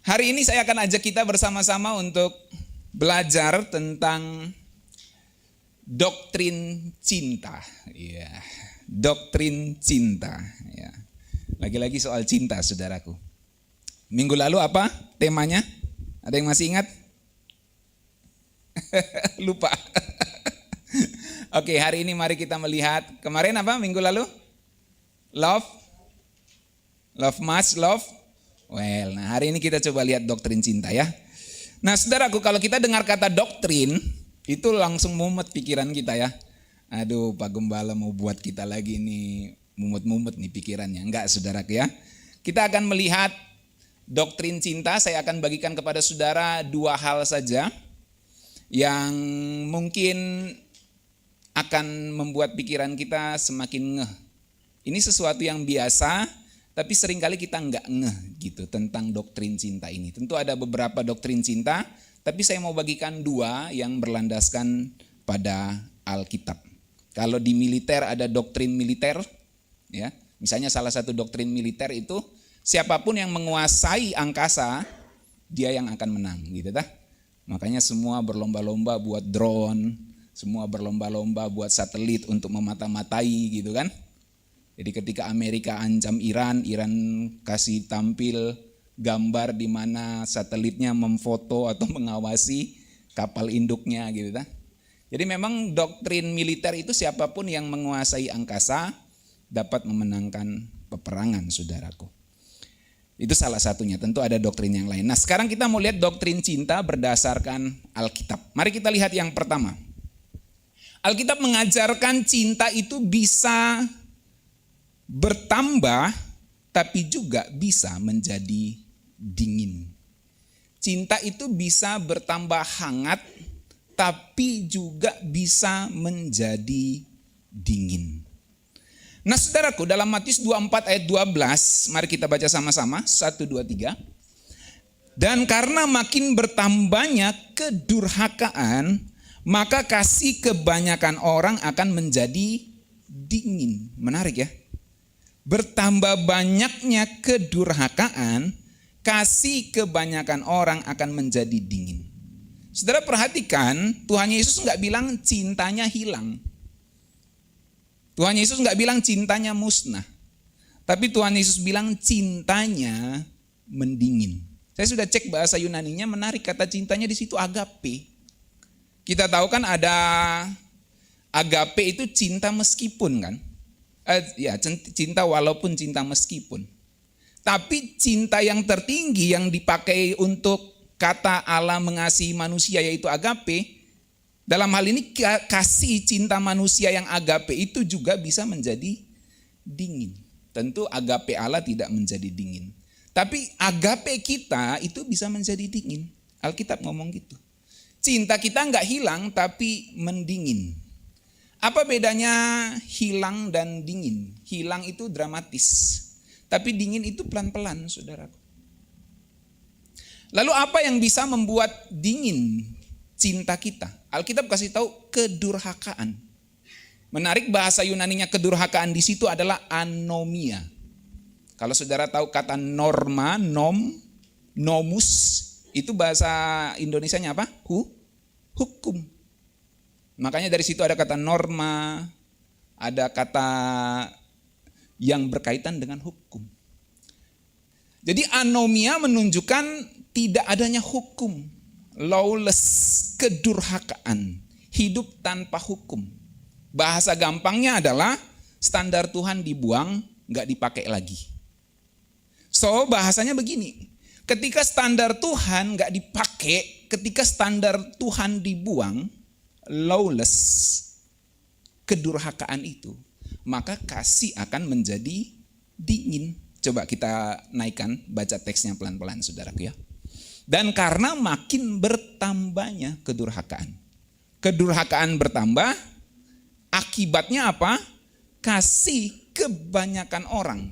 Hari ini saya akan ajak kita bersama-sama untuk belajar tentang doktrin cinta. Ya, doktrin cinta. Ya. Lagi-lagi soal cinta, saudaraku. Minggu lalu apa temanya? Ada yang masih ingat? Lupa. Oke, hari ini mari kita melihat. Kemarin apa minggu lalu? Love much, love well. Nah, hari ini kita coba lihat doktrin cinta ya. Nah, saudaraku, kalau kita dengar kata doktrin, itu langsung mumet pikiran kita ya. Aduh, Pak Gembala mau buat kita lagi nih mumet-mumet nih pikirannya. Enggak, saudaraku ya. Kita akan melihat doktrin cinta. Saya akan bagikan kepada saudara dua hal saja yang mungkin akan membuat pikiran kita semakin ngeh. Ini sesuatu yang biasa, tapi seringkali kita nggak ngeh gitu tentang doktrin cinta ini. Tentu ada beberapa doktrin cinta, tapi saya mau bagikan dua yang berlandaskan pada Alkitab. Kalau di militer ada doktrin militer, ya, misalnya salah satu doktrin militer itu siapapun yang menguasai angkasa, dia yang akan menang, gitu dah. Makanya semua berlomba-lomba buat drone, semua berlomba-lomba buat satelit untuk memata-matai, gitu kan. Jadi ketika Amerika ancam Iran kasih tampil gambar di mana satelitnya memfoto atau mengawasi kapal induknya gitu kan. Jadi memang doktrin militer itu siapapun yang menguasai angkasa dapat memenangkan peperangan, saudaraku. Itu salah satunya, tentu ada doktrin yang lain. Nah, sekarang kita mau lihat doktrin cinta berdasarkan Alkitab. Mari kita lihat yang pertama. Alkitab mengajarkan cinta itu bisa bertambah tapi juga bisa menjadi dingin. Cinta itu bisa bertambah hangat tapi juga bisa menjadi dingin. Nah, saudaraku, dalam Matius 24 ayat 12, mari kita baca sama-sama, 1, 2, 3. Dan karena makin bertambahnya kedurhakaan, maka kasih kebanyakan orang akan menjadi dingin. Menarik ya. Bertambah banyaknya kedurhakaan, kasih kebanyakan orang akan menjadi dingin. Saudara perhatikan, Tuhan Yesus enggak bilang cintanya hilang. Tuhan Yesus enggak bilang cintanya musnah. Tapi Tuhan Yesus bilang cintanya mendingin. Saya sudah cek bahasa Yunaninya, menarik, kata cintanya di situ agape. Kita tahu kan ada agape itu cinta meskipun kan. Ya, cinta walaupun, cinta meskipun. Tapi cinta yang tertinggi yang dipakai untuk kata Allah mengasihi manusia yaitu agape, dalam hal ini kasih cinta manusia yang agape itu juga bisa menjadi dingin. Tentu agape Allah tidak menjadi dingin. Tapi agape kita itu bisa menjadi dingin. Alkitab ngomong gitu. Cinta kita enggak hilang tapi mendingin. Apa bedanya hilang dan dingin? Hilang itu dramatis, tapi dingin itu pelan-pelan, saudaraku. Lalu apa yang bisa membuat dingin cinta kita? Alkitab kasih tahu kedurhakaan. Menarik, bahasa Yunaninya kedurhakaan di situ adalah anomia. Kalau saudara tahu kata norma, nomus, itu bahasa Indonesianya apa? Hukum. Makanya dari situ ada kata norma, ada kata yang berkaitan dengan hukum. Jadi anomia menunjukkan tidak adanya hukum, lawless, kedurhakaan, hidup tanpa hukum. Bahasa gampangnya adalah standar Tuhan dibuang, nggak dipakai lagi. So bahasanya begini, ketika standar Tuhan nggak dipakai, ketika standar Tuhan dibuang, lawless, kedurhakaan itu, maka kasih akan menjadi dingin. Coba kita naikkan, baca teksnya pelan-pelan, saudaraku ya. Dan karena makin bertambahnya kedurhakaan. Kedurhakaan bertambah, akibatnya apa? Kasih kebanyakan orang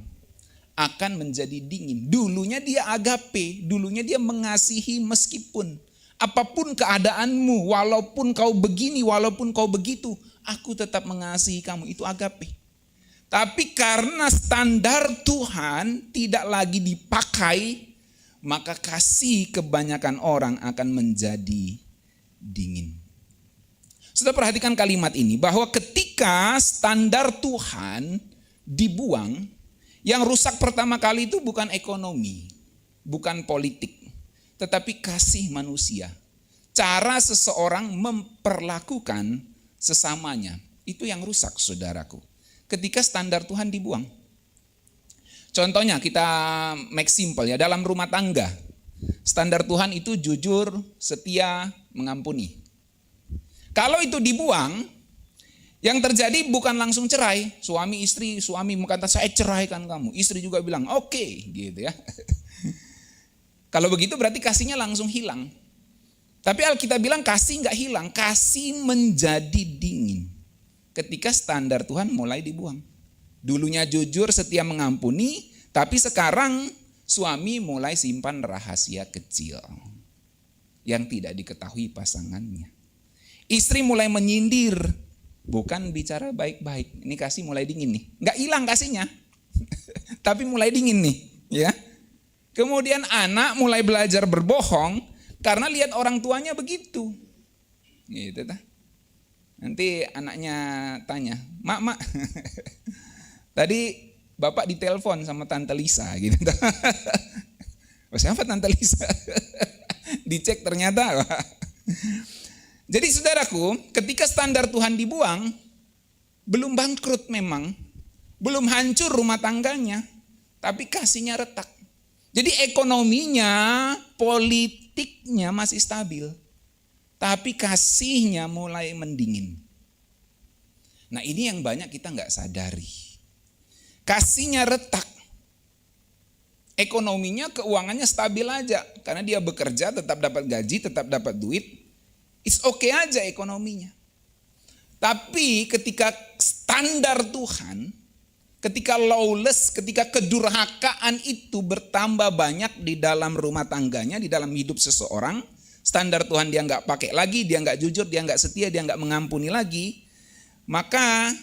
akan menjadi dingin. Dulunya dia agape, dulunya dia mengasihi meskipun. Apapun keadaanmu, walaupun kau begini, walaupun kau begitu, aku tetap mengasihi kamu, itu agape. Tapi karena standar Tuhan tidak lagi dipakai, maka kasih kebanyakan orang akan menjadi dingin. Sudah perhatikan kalimat ini, bahwa ketika standar Tuhan dibuang, yang rusak pertama kali itu bukan ekonomi, bukan politik, tetapi kasih manusia. Cara seseorang memperlakukan sesamanya, itu yang rusak, saudaraku. Ketika standar Tuhan dibuang. Contohnya kita make simple ya, dalam rumah tangga. Standar Tuhan itu jujur, setia, mengampuni. Kalau itu dibuang, yang terjadi bukan langsung cerai. Suami istri, suami berkata saya ceraikan kamu. Istri juga bilang oke, gitu ya. Kalau begitu berarti kasihnya langsung hilang. Tapi Alkitab bilang kasih nggak hilang, kasih menjadi dingin. Ketika standar Tuhan mulai dibuang. Dulunya jujur, setia, mengampuni, tapi sekarang suami mulai simpan rahasia kecil yang tidak diketahui pasangannya. Istri mulai menyindir, bukan bicara baik-baik. Ini kasih mulai dingin nih. Nggak hilang kasihnya, tapi mulai dingin nih. Ya. Kemudian anak mulai belajar berbohong karena lihat orang tuanya begitu. Gitu ta. Nanti anaknya tanya, mak, tadi bapak ditelepon sama Tante Lisa. Gitu. Oh, siapa Tante Lisa? Dicek ternyata. Jadi saudaraku, ketika standar Tuhan dibuang, belum bangkrut memang, belum hancur rumah tangganya, tapi kasihnya retak. Jadi ekonominya, politiknya masih stabil, tapi kasihnya mulai mendingin. Nah ini yang banyak kita nggak sadari. Kasihnya retak, ekonominya, keuangannya stabil aja, karena dia bekerja, tetap dapat gaji, tetap dapat duit. It's okay aja ekonominya. Tapi ketika standar Tuhan, ketika lawless, ketika kedurhakaan itu bertambah banyak di dalam rumah tangganya, di dalam hidup seseorang, standar Tuhan dia nggak pakai lagi, dia nggak jujur, dia nggak setia, dia nggak mengampuni lagi, maka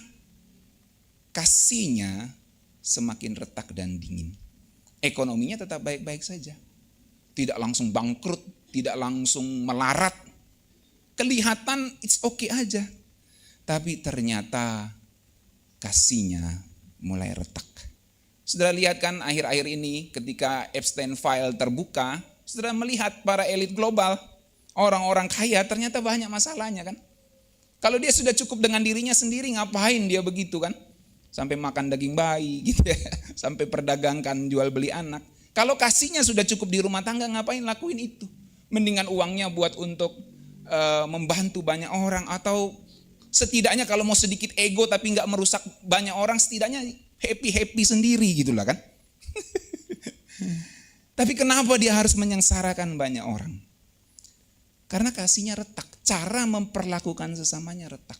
kasihnya semakin retak dan dingin. Ekonominya tetap baik-baik saja. Tidak langsung bangkrut, tidak langsung melarat. Kelihatan it's okay aja. Tapi ternyata kasihnya mulai retak. Saudara lihat kan akhir-akhir ini ketika Epstein File terbuka, saudara melihat para elit global, orang-orang kaya ternyata banyak masalahnya kan. Kalau dia sudah cukup dengan dirinya sendiri, ngapain dia begitu kan? Sampai makan daging bayi gitu ya, sampai perdagangkan jual beli anak. Kalau kasihnya sudah cukup di rumah tangga, ngapain lakuin itu? Mendingan uangnya buat untuk membantu banyak orang, atau setidaknya kalau mau sedikit ego tapi nggak merusak banyak orang, setidaknya happy sendiri gitulah kan. Tapi kenapa dia harus menyengsarakan banyak orang? Karena kasihnya retak, cara memperlakukan sesamanya retak.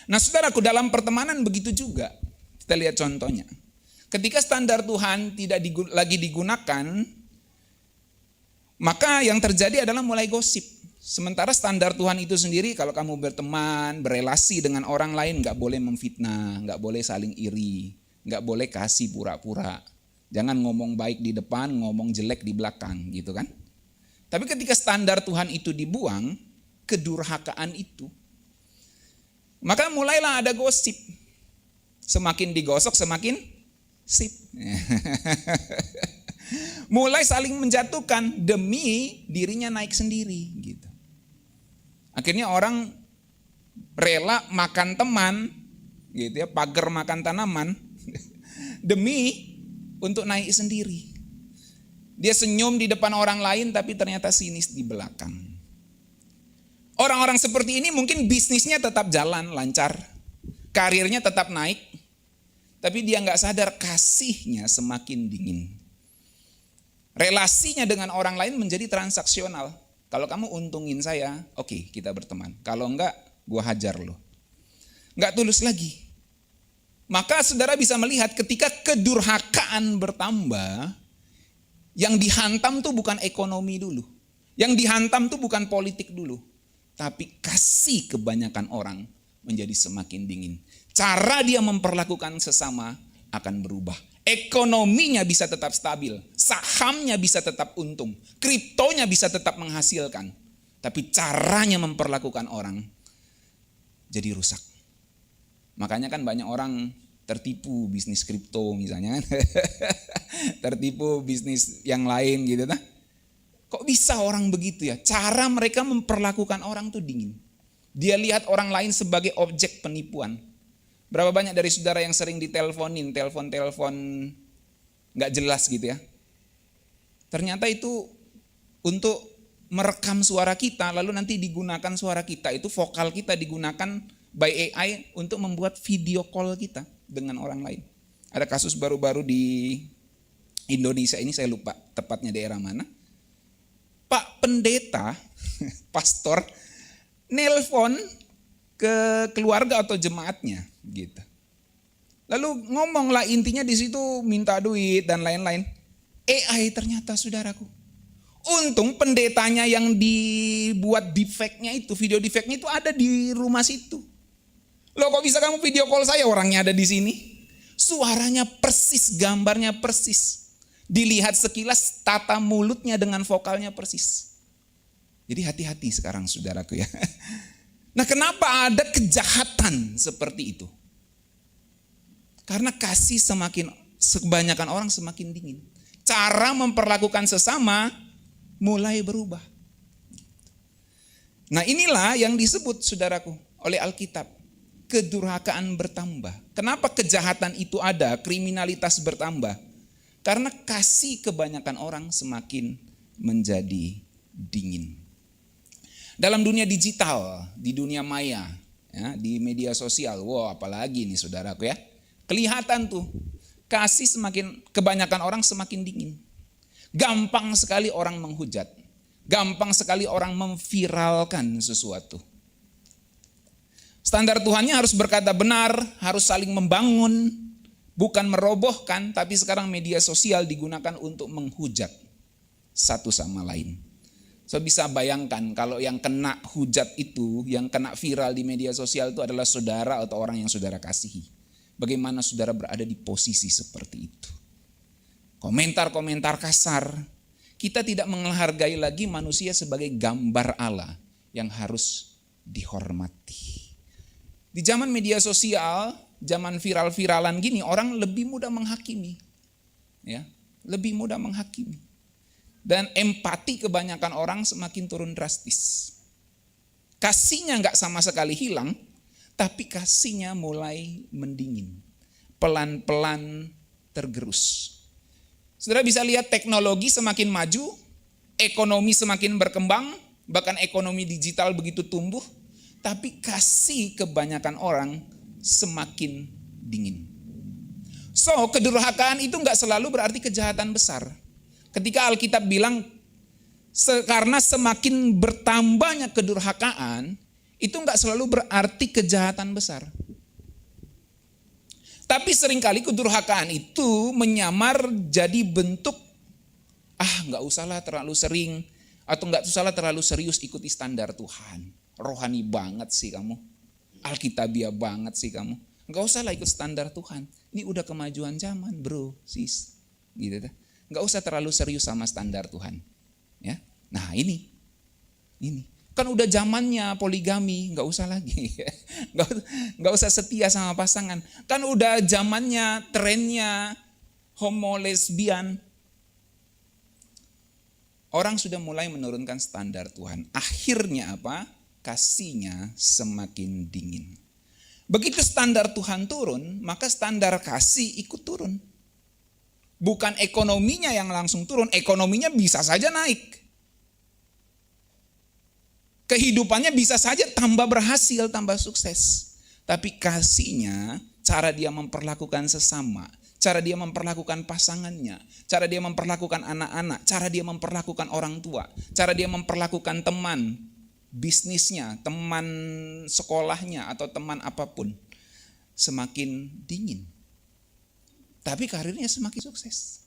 Nah saudaraku, dalam pertemanan begitu juga. Kita lihat contohnya. Ketika standar Tuhan tidak lagi digunakan, maka yang terjadi adalah mulai gosip. Sementara standar Tuhan itu sendiri, kalau kamu berteman, berelasi dengan orang lain, gak boleh memfitnah, gak boleh saling iri, gak boleh kasih pura-pura. Jangan ngomong baik di depan, ngomong jelek di belakang, gitu kan. Tapi ketika standar Tuhan itu dibuang, kedurhakaan itu, maka mulailah ada gosip. Semakin digosok, semakin sip. Mulai saling menjatuhkan demi dirinya naik sendiri, gitu. Akhirnya orang rela makan teman, gitu ya, pagar makan tanaman demi untuk naik sendiri. Dia senyum di depan orang lain tapi ternyata sinis di belakang. Orang-orang seperti ini mungkin bisnisnya tetap jalan lancar, karirnya tetap naik, tapi dia nggak sadar kasihnya semakin dingin. Relasinya dengan orang lain menjadi transaksional. Kalau kamu untungin saya, oke, kita berteman. Kalau enggak, gua hajar lo. Enggak tulus lagi. Maka saudara bisa melihat ketika kedurhakaan bertambah, yang dihantam tuh bukan ekonomi dulu. Yang dihantam tuh bukan politik dulu. Tapi kasih kebanyakan orang menjadi semakin dingin. Cara dia memperlakukan sesama akan berubah. Ekonominya bisa tetap stabil, sahamnya bisa tetap untung, kriptonya bisa tetap menghasilkan. Tapi caranya memperlakukan orang jadi rusak. Makanya kan banyak orang tertipu bisnis kripto misalnya kan. Tertipu bisnis yang lain gitu kan. Kok bisa orang begitu ya? Cara mereka memperlakukan orang tuh dingin. Dia lihat orang lain sebagai objek penipuan. Berapa banyak dari saudara yang sering diteleponin, telepon gak jelas gitu ya. Ternyata itu untuk merekam suara kita, lalu nanti digunakan suara kita, itu vokal kita digunakan by AI untuk membuat video call kita dengan orang lain. Ada kasus baru-baru di Indonesia ini, saya lupa tepatnya daerah mana. Pak pendeta, pastor, nelpon ke keluarga atau jemaatnya gitu. Lalu ngomonglah intinya di situ minta duit dan lain-lain. AI ternyata saudaraku. Untung pendetanya yang dibuat deepfake-nya itu, video deepfake-nya itu ada di rumah situ. Loh kok bisa kamu video call saya, orangnya ada di sini? Suaranya persis, gambarnya persis. Dilihat sekilas tata mulutnya dengan vokalnya persis. Jadi hati-hati sekarang saudaraku ya. Nah kenapa ada kejahatan seperti itu? Karena kasih kebanyakan orang semakin dingin. Cara memperlakukan sesama mulai berubah. Nah inilah yang disebut saudaraku oleh Alkitab. Kedurhakaan bertambah. Kenapa kejahatan itu ada, kriminalitas bertambah? Karena kasih kebanyakan orang semakin menjadi dingin. Dalam dunia digital, di dunia maya, ya, di media sosial, apalagi nih saudaraku ya, kelihatan tuh kasih kebanyakan orang semakin dingin. Gampang sekali orang menghujat, gampang sekali orang memviralkan sesuatu. Standar Tuhannya harus berkata benar, harus saling membangun, bukan merobohkan, tapi sekarang media sosial digunakan untuk menghujat satu sama lain. So bisa bayangkan kalau yang kena hujat itu, yang kena viral di media sosial itu adalah saudara atau orang yang saudara kasihi. Bagaimana saudara berada di posisi seperti itu. Komentar-komentar kasar. Kita tidak menghargai lagi manusia sebagai gambar Allah yang harus dihormati. Di zaman media sosial, zaman viral-viralan gini, orang lebih mudah menghakimi. Ya, lebih mudah menghakimi. Dan empati kebanyakan orang semakin turun drastis. Kasihnya gak sama sekali hilang, tapi kasihnya mulai mendingin. Pelan-pelan tergerus. Saudara bisa lihat teknologi semakin maju, ekonomi semakin berkembang, bahkan ekonomi digital begitu tumbuh, tapi kasih kebanyakan orang semakin dingin. So, kedurhakaan itu gak selalu berarti kejahatan besar. Ketika Alkitab bilang karena semakin bertambahnya kedurhakaan, itu enggak selalu berarti kejahatan besar. Tapi seringkali kedurhakaan itu menyamar jadi bentuk, enggak usahlah terlalu sering, atau enggak usahlah terlalu serius ikuti standar Tuhan. Rohani banget sih kamu, Alkitabiah banget sih kamu. Enggak usahlah ikut standar Tuhan, ini udah kemajuan zaman bro, sis. Gitu dah. Enggak usah terlalu serius sama standar Tuhan. Ya. Nah ini. Kan udah zamannya poligami, enggak usah lagi. Enggak usah setia sama pasangan. Kan udah zamannya, trennya homo lesbian. Orang sudah mulai menurunkan standar Tuhan. Akhirnya apa? Kasihnya semakin dingin. Begitu standar Tuhan turun, maka standar kasih ikut turun. Bukan ekonominya yang langsung turun, ekonominya bisa saja naik. Kehidupannya bisa saja tambah berhasil, tambah sukses. Tapi kasihnya, cara dia memperlakukan sesama, cara dia memperlakukan pasangannya, cara dia memperlakukan anak-anak, cara dia memperlakukan orang tua, cara dia memperlakukan teman, bisnisnya, teman sekolahnya, atau teman apapun, semakin dingin. Tapi karirnya semakin sukses.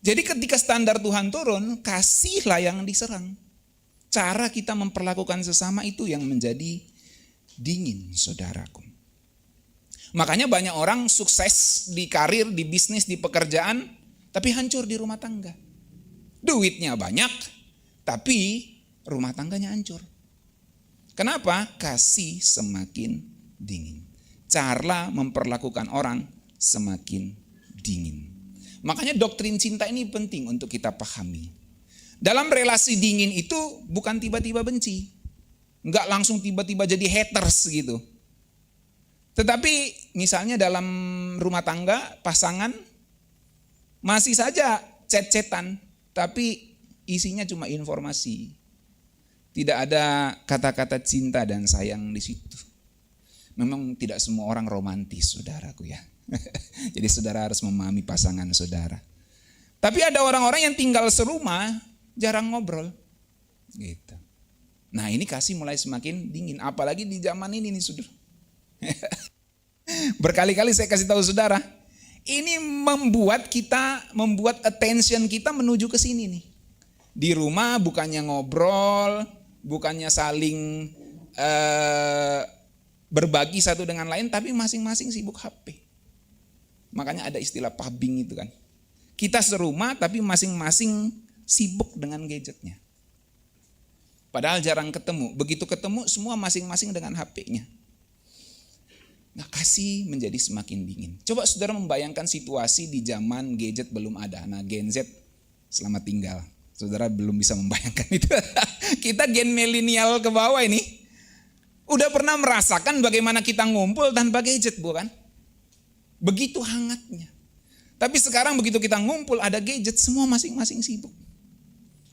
Jadi ketika standar Tuhan turun, kasihlah yang diserang. Cara kita memperlakukan sesama itu yang menjadi dingin, saudaraku. Makanya banyak orang sukses di karir, di bisnis, di pekerjaan, tapi hancur di rumah tangga. Duitnya banyak, tapi rumah tangganya hancur. Kenapa? Kasih semakin dingin. Cara memperlakukan orang semakin dingin. Makanya doktrin cinta ini penting untuk kita pahami. Dalam relasi dingin itu bukan tiba-tiba benci. Enggak langsung tiba-tiba jadi haters gitu. Tetapi misalnya dalam rumah tangga, pasangan masih saja chat-chatan, tapi isinya cuma informasi. Tidak ada kata-kata cinta dan sayang di situ. Memang tidak semua orang romantis, saudaraku ya. Jadi saudara harus memahami pasangan saudara. Tapi ada orang-orang yang tinggal serumah, jarang ngobrol. Gitu. Nah ini kasih mulai semakin dingin, apalagi di zaman ini nih saudara. Berkali-kali saya kasih tahu saudara, ini membuat attention kita menuju ke sini nih. Di rumah bukannya ngobrol, bukannya saling berbagi satu dengan lain, tapi masing-masing sibuk HP. Makanya ada istilah pubbing itu kan. Kita serumah tapi masing-masing sibuk dengan gadgetnya. Padahal jarang ketemu. Begitu ketemu semua masing-masing dengan HP-nya. Nah, kasih menjadi semakin dingin. Coba saudara membayangkan situasi di zaman gadget belum ada. Nah, Gen Z selamat tinggal. Saudara belum bisa membayangkan itu. Kita gen milenial ke bawah ini. Udah pernah merasakan bagaimana kita ngumpul tanpa gadget, bukan? Begitu hangatnya. Tapi sekarang begitu kita ngumpul ada gadget, semua masing-masing sibuk.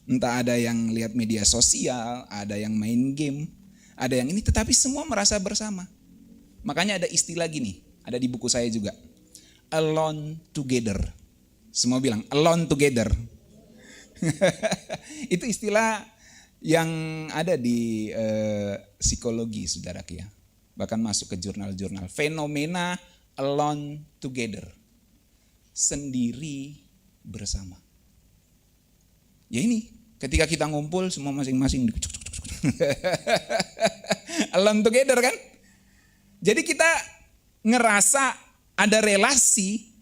Entah ada yang lihat media sosial, ada yang main game, ada yang ini, tetapi semua merasa bersama. Makanya ada istilah gini, ada di buku saya juga. Alone together. Semua bilang alone together. Itu istilah yang ada di psikologi saudara ya. Bahkan masuk ke jurnal-jurnal. Fenomena alone together. Sendiri bersama. Ya ini, ketika kita ngumpul semua masing-masing alone together kan? Jadi kita ngerasa ada relasi,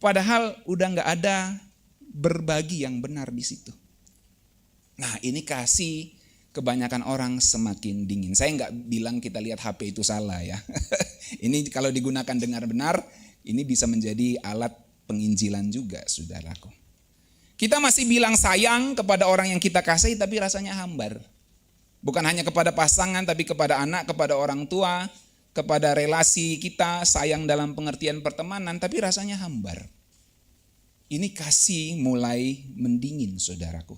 padahal udah nggak ada berbagi yang benar di situ. Nah ini kasih kebanyakan orang semakin dingin. Saya nggak bilang kita lihat HP itu salah ya. Ini kalau digunakan dengan benar, ini bisa menjadi alat penginjilan juga saudaraku. Kita masih bilang sayang kepada orang yang kita kasih tapi rasanya hambar. Bukan hanya kepada pasangan tapi kepada anak, kepada orang tua, kepada relasi kita, sayang dalam pengertian pertemanan, tapi rasanya hambar. Ini kasih mulai mendingin saudaraku.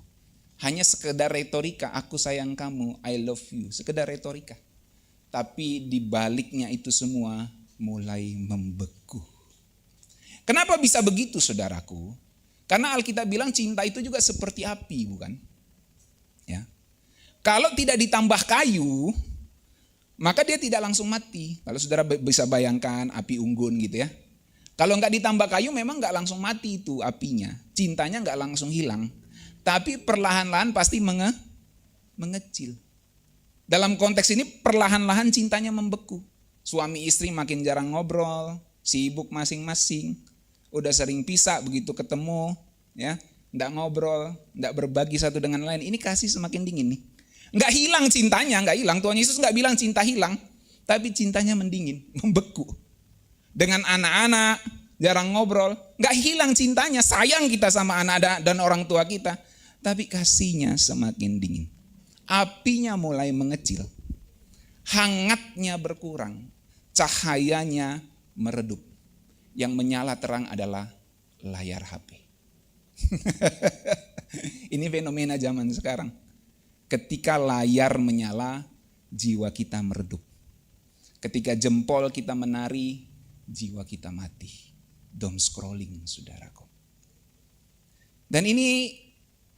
Hanya sekedar retorika, aku sayang kamu, I love you, sekedar retorika. Tapi di baliknya itu semua mulai membeku. Kenapa bisa begitu saudaraku? Karena Alkitab bilang cinta itu juga seperti api, bukan? Ya. Kalau tidak ditambah kayu, maka dia tidak langsung mati. Kalau saudara bisa bayangkan api unggun gitu ya. Kalau nggak ditambah kayu memang nggak langsung mati itu apinya. Cintanya nggak langsung hilang. Tapi perlahan-lahan pasti mengecil. Dalam konteks ini perlahan-lahan cintanya membeku. Suami istri makin jarang ngobrol, sibuk masing-masing. Udah sering pisah begitu ketemu, ya, nggak ngobrol, nggak berbagi satu dengan lain. Ini kasih semakin dingin nih. Nggak hilang cintanya, nggak hilang. Tuhan Yesus nggak bilang cinta hilang, tapi cintanya mendingin, membeku. Dengan anak-anak jarang ngobrol, nggak hilang cintanya, sayang kita sama anak dan orang tua kita, tapi kasihnya semakin dingin. Apinya mulai mengecil, hangatnya berkurang, cahayanya meredup. Yang menyala terang adalah layar HP. Ini fenomena zaman sekarang. Ketika layar menyala, jiwa kita meredup. Ketika jempol kita menari, jiwa kita mati. Doom scrolling, saudaraku. Dan ini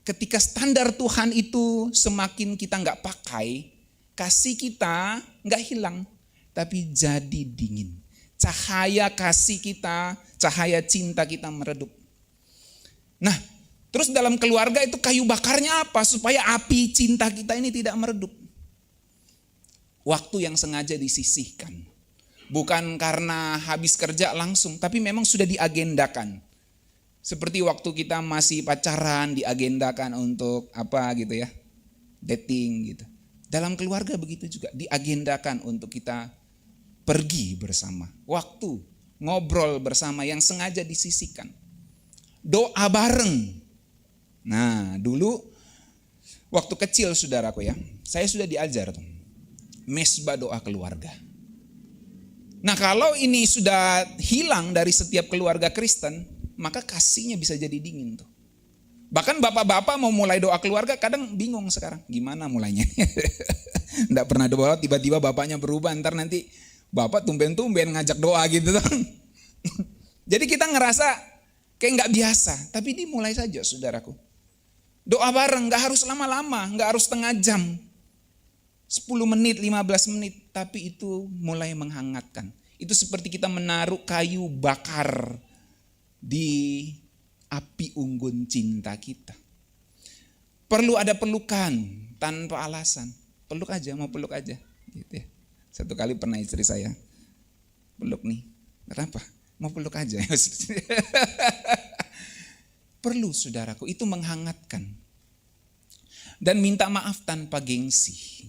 ketika standar Tuhan itu semakin kita nggak pakai, kasih kita nggak hilang, tapi jadi dingin. Cahaya kasih kita, cahaya cinta kita meredup. Nah, terus dalam keluarga itu kayu bakarnya apa? Supaya api cinta kita ini tidak meredup. Waktu yang sengaja disisihkan. bukan karena habis kerja langsung, tapi memang sudah diagendakan. Seperti waktu kita masih pacaran, diagendakan untuk apa gitu ya, dating gitu. Dalam keluarga begitu juga, diagendakan untuk kita pergi bersama, waktu ngobrol bersama yang sengaja disisihkan. Doa bareng. Nah dulu waktu kecil saudaraku ya, saya sudah diajar tuh, mesbah doa keluarga. Nah kalau ini sudah hilang dari setiap keluarga Kristen, maka kasihnya bisa jadi dingin tuh. Bahkan bapak-bapak mau mulai doa keluarga kadang bingung sekarang. Gimana mulainya? Nggak pernah doa, tiba-tiba bapaknya berubah. Ntar nanti bapak tumben-tumben ngajak doa gitu tuh. Jadi kita ngerasa kayak nggak biasa. Tapi dimulai saja saudaraku. Doa bareng, nggak harus lama-lama, nggak harus setengah jam. 10 menit, 15 menit. Tapi itu mulai menghangatkan. Itu seperti kita menaruh kayu bakar di api unggun cinta kita. Perlu ada pelukan tanpa alasan. Peluk aja, mau peluk aja. Gitu ya. Satu kali pernah istri saya peluk nih. Kenapa? Mau peluk aja. Perlu saudaraku, itu menghangatkan. Dan minta maaf tanpa gengsi.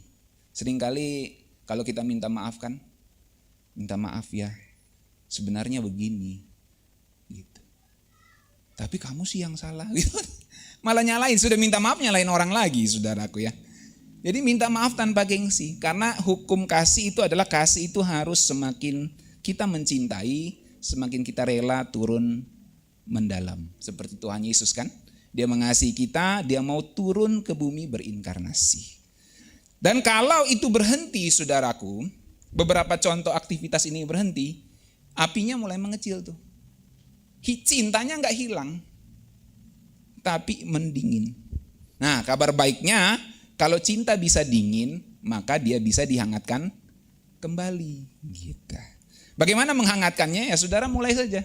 Seringkali kalau kita minta maaf kan, minta maaf ya, sebenarnya begini. Tapi kamu sih yang salah. Malah nyalain, sudah minta maaf nyalain orang lagi saudaraku ya. Jadi minta maaf tanpa gengsi. Karena hukum kasih itu adalah kasih itu harus semakin kita mencintai, semakin kita rela turun mendalam. Seperti Tuhan Yesus kan. Dia mengasihi kita, dia mau turun ke bumi berinkarnasi. Dan kalau itu berhenti saudaraku, beberapa contoh aktivitas ini berhenti, apinya mulai mengecil tuh. Cintanya nggak hilang, tapi mendingin. Nah kabar baiknya, kalau cinta bisa dingin, maka dia bisa dihangatkan kembali. Gitu. Bagaimana menghangatkannya? Ya saudara mulai saja.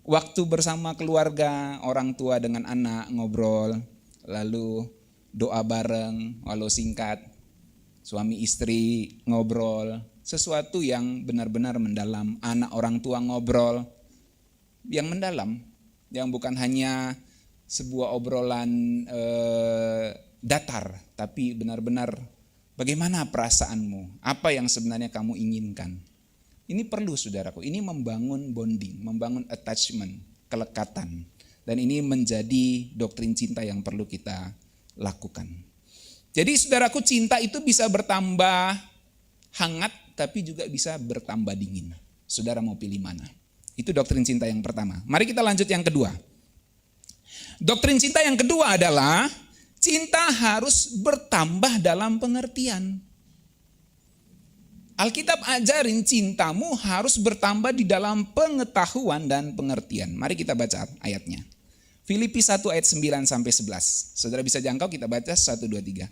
Waktu bersama keluarga, orang tua dengan anak ngobrol, lalu doa bareng, walau singkat, suami istri ngobrol, sesuatu yang benar-benar mendalam, anak orang tua ngobrol, yang mendalam, yang bukan hanya sebuah obrolan datar, tapi benar-benar bagaimana perasaanmu, apa yang sebenarnya kamu inginkan. Ini perlu saudaraku, ini membangun bonding, membangun attachment, kelekatan. Dan ini menjadi doktrin cinta yang perlu kita lakukan. Jadi saudaraku, cinta itu bisa bertambah hangat, tapi juga bisa bertambah dingin. Saudara mau pilih mana? Itu doktrin cinta yang pertama. Mari kita lanjut yang kedua. Doktrin cinta yang kedua adalah cinta harus bertambah dalam pengertian. Alkitab ajarin cintamu harus bertambah di dalam pengetahuan dan pengertian. Mari kita baca ayatnya. Filipi 1 ayat 9 sampai 11. Saudara bisa jangkau, kita baca 1, 2, 3.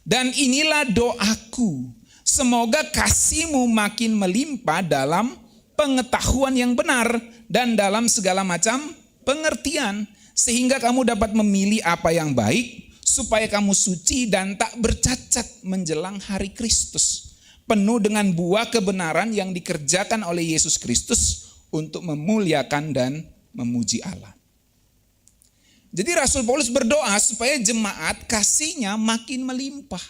Dan inilah doaku, semoga kasihmu makin melimpah dalam pengetahuan yang benar dan dalam segala macam pengertian, sehingga kamu dapat memilih apa yang baik, supaya kamu suci dan tak bercacat menjelang hari Kristus, penuh dengan buah kebenaran yang dikerjakan oleh Yesus Kristus untuk memuliakan dan memuji Allah. Jadi Rasul Paulus berdoa supaya jemaat kasihnya makin melimpah,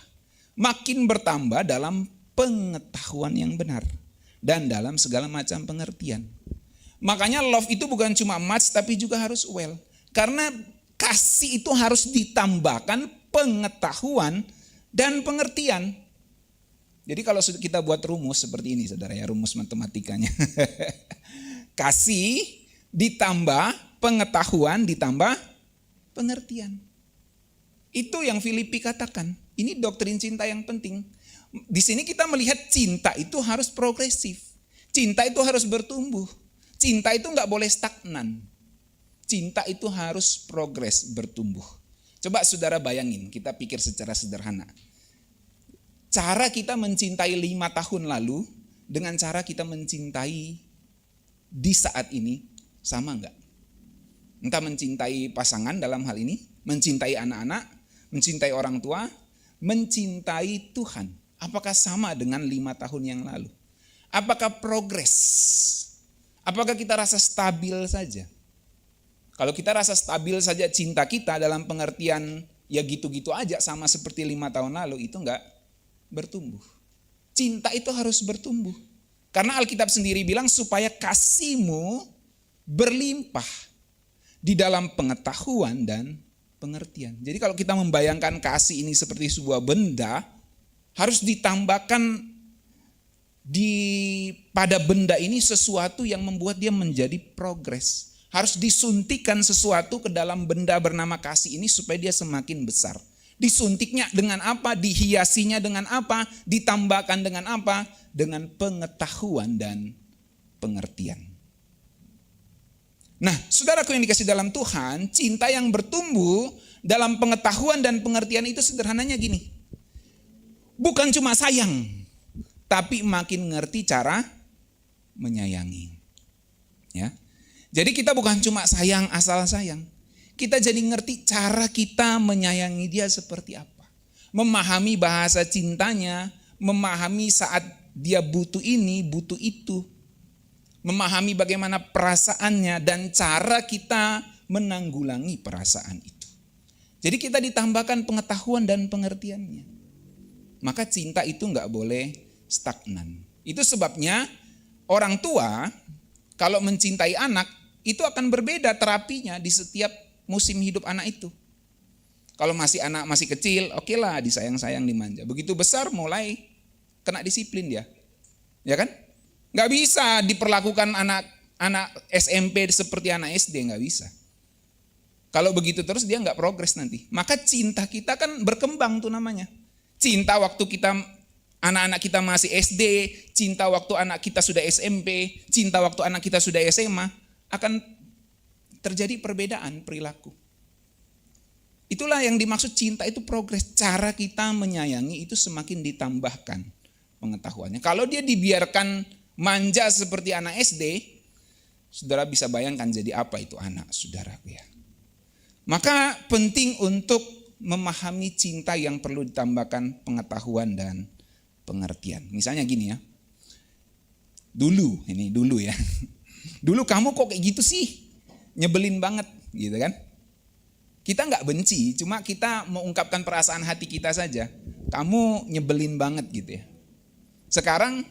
makin bertambah dalam pengetahuan yang benar dan dalam segala macam pengertian. Makanya love itu bukan cuma much tapi juga harus well. Karena kasih itu harus ditambahkan pengetahuan dan pengertian. Jadi kalau kita buat rumus seperti ini saudara ya, rumus matematikanya. Kasih ditambah pengetahuan ditambah pengertian. Itu yang Filipi katakan. Ini doktrin cinta yang penting. Di sini kita melihat cinta itu harus progresif. Cinta itu harus bertumbuh. Cinta itu nggak boleh stagnan. Cinta itu harus progres, bertumbuh. Coba saudara bayangin, kita pikir secara sederhana. Cara kita mencintai 5 tahun lalu dengan cara kita mencintai di saat ini sama enggak? Entah mencintai pasangan dalam hal ini, mencintai anak-anak, mencintai orang tua, mencintai Tuhan. Apakah sama dengan 5 tahun yang lalu? Apakah progres? Apakah kita rasa stabil saja? Kalau kita rasa stabil saja cinta kita dalam pengertian ya gitu-gitu aja sama seperti 5 tahun lalu, itu enggak bertumbuh. Cinta itu harus bertumbuh. Karena Alkitab sendiri bilang supaya kasihmu berlimpah di dalam pengetahuan dan pengertian. Jadi kalau kita membayangkan kasih ini seperti sebuah benda, harus ditambahkan pada benda ini sesuatu yang membuat dia menjadi progres. Harus disuntikan sesuatu ke dalam benda bernama kasih ini supaya dia semakin besar. Disuntiknya dengan apa? Dihiasinya dengan apa? Ditambahkan dengan apa? Dengan pengetahuan dan pengertian. Nah, saudaraku yang dikasih dalam Tuhan, cinta yang bertumbuh dalam pengetahuan dan pengertian itu sederhananya gini. Bukan cuma sayang, tapi makin ngerti cara menyayangi. Ya. Jadi kita bukan cuma sayang asal sayang. Kita jadi ngerti cara kita menyayangi dia seperti apa. Memahami bahasa cintanya, memahami saat dia butuh ini, butuh itu. Memahami bagaimana perasaannya dan cara kita menanggulangi perasaan itu. Jadi kita ditambahkan pengetahuan dan pengertiannya. Maka cinta itu enggak boleh stagnan. Itu sebabnya orang tua kalau mencintai anak itu akan berbeda terapinya di setiap musim hidup anak itu. Kalau anak masih kecil, oke lah disayang-sayang, dimanja. Begitu besar mulai kena disiplin dia. Ya kan? Gak bisa diperlakukan anak SMP seperti anak SD, gak bisa. Kalau begitu terus dia gak progres nanti. Maka cinta kita kan berkembang tuh namanya. Cinta waktu anak-anak kita masih SD, cinta waktu anak kita sudah SMP, cinta waktu anak kita sudah SMA, akan terjadi perbedaan perilaku. Itulah yang dimaksud cinta itu progres. Cara kita menyayangi itu semakin ditambahkan pengetahuannya. Kalau dia dibiarkan manja seperti anak SD, saudara bisa bayangkan jadi apa itu anak saudaraku ya. Maka penting untuk memahami cinta yang perlu ditambahkan pengetahuan dan pengertian. Misalnya gini ya. Dulu ya. Dulu kamu kok kayak gitu sih? Nyebelin banget gitu kan. Kita gak benci, cuma kita mengungkapkan perasaan hati kita saja. Kamu nyebelin banget gitu ya. Sekarang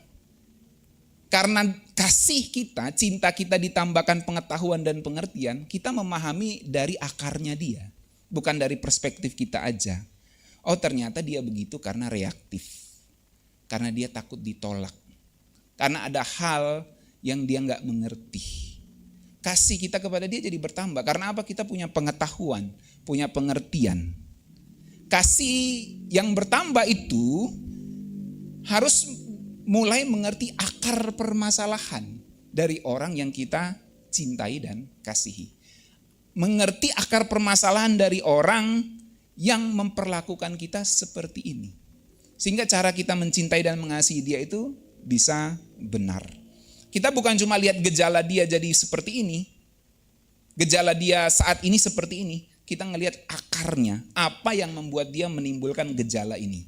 karena kasih kita, cinta kita ditambahkan pengetahuan dan pengertian, kita memahami dari akarnya dia. Bukan dari perspektif kita aja. Oh ternyata dia begitu karena reaktif. Karena dia takut ditolak. Karena ada hal yang dia gak mengerti. Kasih kita kepada dia jadi bertambah. Karena apa? Kita punya pengetahuan, punya pengertian. Kasih yang bertambah itu harus mulai mengerti akar permasalahan dari orang yang kita cintai dan kasihi. Mengerti akar permasalahan dari orang yang memperlakukan kita seperti ini. Sehingga cara kita mencintai dan mengasihi dia itu bisa benar. Kita bukan cuma lihat gejala dia jadi seperti ini. Gejala dia saat ini seperti ini. Kita ngelihat akarnya. Apa yang membuat dia menimbulkan gejala ini.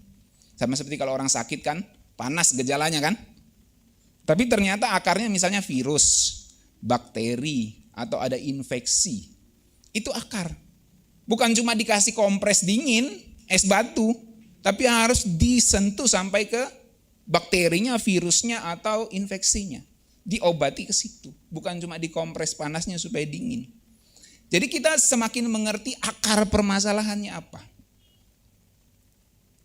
Sama seperti kalau orang sakit kan, panas gejalanya kan. Tapi ternyata akarnya misalnya virus, bakteri, atau ada infeksi. Itu akar. Bukan cuma dikasih kompres dingin, es batu. Tapi harus disentuh sampai ke bakterinya, virusnya, atau infeksinya. Diobati ke situ, bukan cuma dikompres panasnya supaya dingin. Jadi kita semakin mengerti akar permasalahannya apa.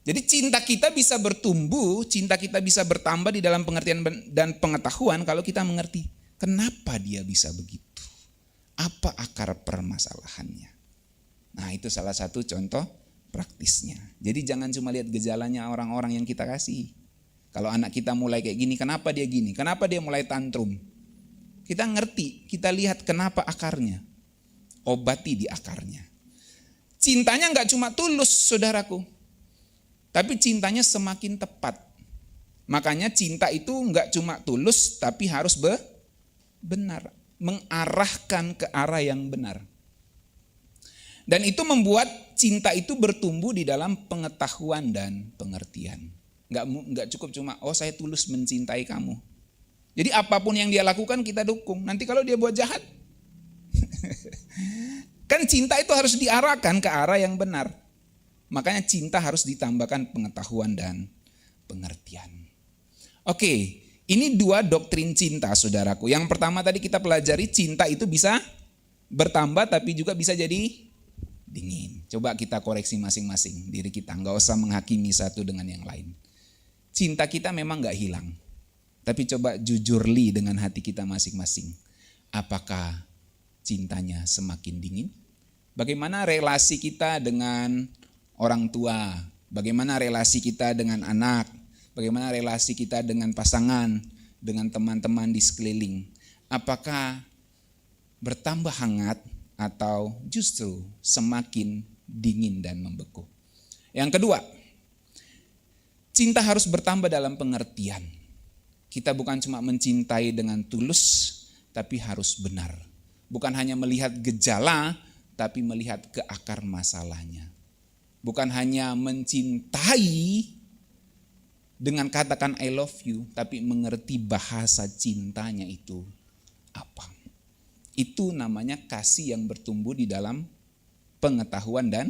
Jadi cinta kita bisa bertumbuh, cinta kita bisa bertambah di dalam pengertian dan pengetahuan kalau kita mengerti kenapa dia bisa begitu. Apa akar permasalahannya. Nah itu salah satu contoh praktisnya. Jadi jangan cuma lihat gejalanya orang-orang yang kita kasih. Kalau anak kita mulai kayak gini, kenapa dia gini? Kenapa dia mulai tantrum? Kita ngerti, kita lihat kenapa akarnya. Obati di akarnya. Cintanya gak cuma tulus saudaraku. Tapi cintanya semakin tepat. Makanya cinta itu gak cuma tulus, tapi harus benar. Mengarahkan ke arah yang benar. Dan itu membuat cinta itu bertumbuh di dalam pengetahuan dan pengertian. Enggak cukup cuma, oh saya tulus mencintai kamu. Jadi apapun yang dia lakukan kita dukung. Nanti kalau dia buat jahat, kan cinta itu harus diarahkan ke arah yang benar. Makanya cinta harus ditambahkan pengetahuan dan pengertian. Oke, ini 2 doktrin cinta saudaraku. Yang pertama tadi kita pelajari cinta itu bisa bertambah tapi juga bisa jadi dingin. Coba kita koreksi masing-masing diri kita. Nggak usah menghakimi satu dengan yang lain. Cinta kita memang nggak hilang. Tapi coba jujurli dengan hati kita masing-masing. Apakah cintanya semakin dingin? Bagaimana relasi kita dengan orang tua? Bagaimana relasi kita dengan anak? Bagaimana relasi kita dengan pasangan? Dengan teman-teman di sekeliling? Apakah bertambah hangat atau justru semakin dingin dan membeku? Yang kedua, cinta harus bertambah dalam pengertian. Kita bukan cuma mencintai dengan tulus, tapi harus benar. Bukan hanya melihat gejala, tapi melihat ke akar masalahnya. Bukan hanya mencintai dengan katakan I love you, tapi mengerti bahasa cintanya itu apa. Itu namanya kasih yang bertumbuh di dalam pengetahuan dan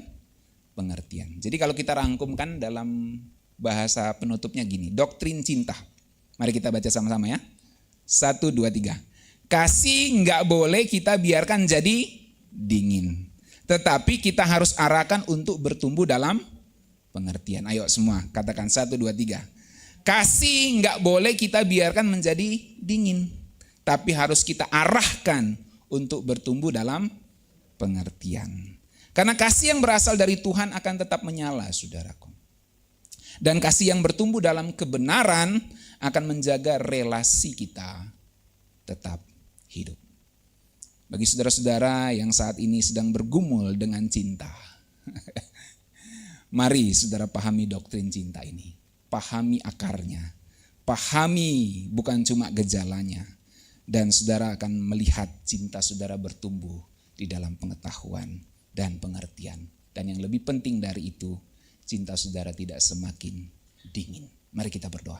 pengertian. Jadi kalau kita rangkumkan dalam bahasa penutupnya gini, doktrin cinta. Mari kita baca sama-sama ya. 1, 2, 3. Kasih nggak boleh kita biarkan jadi dingin. Tetapi kita harus arahkan untuk bertumbuh dalam pengertian. Ayo semua katakan 1, 2, 3. Kasih nggak boleh kita biarkan menjadi dingin. Tapi harus kita arahkan untuk bertumbuh dalam pengertian. Karena kasih yang berasal dari Tuhan akan tetap menyala, saudaraku. Dan kasih yang bertumbuh dalam kebenaran akan menjaga relasi kita tetap hidup. Bagi saudara-saudara yang saat ini sedang bergumul dengan cinta, mari saudara pahami doktrin cinta ini. Pahami akarnya, pahami bukan cuma gejalanya. Dan saudara akan melihat cinta saudara bertumbuh di dalam pengetahuan dan pengertian. Dan yang lebih penting dari itu, cinta saudara tidak semakin dingin. Mari kita berdoa.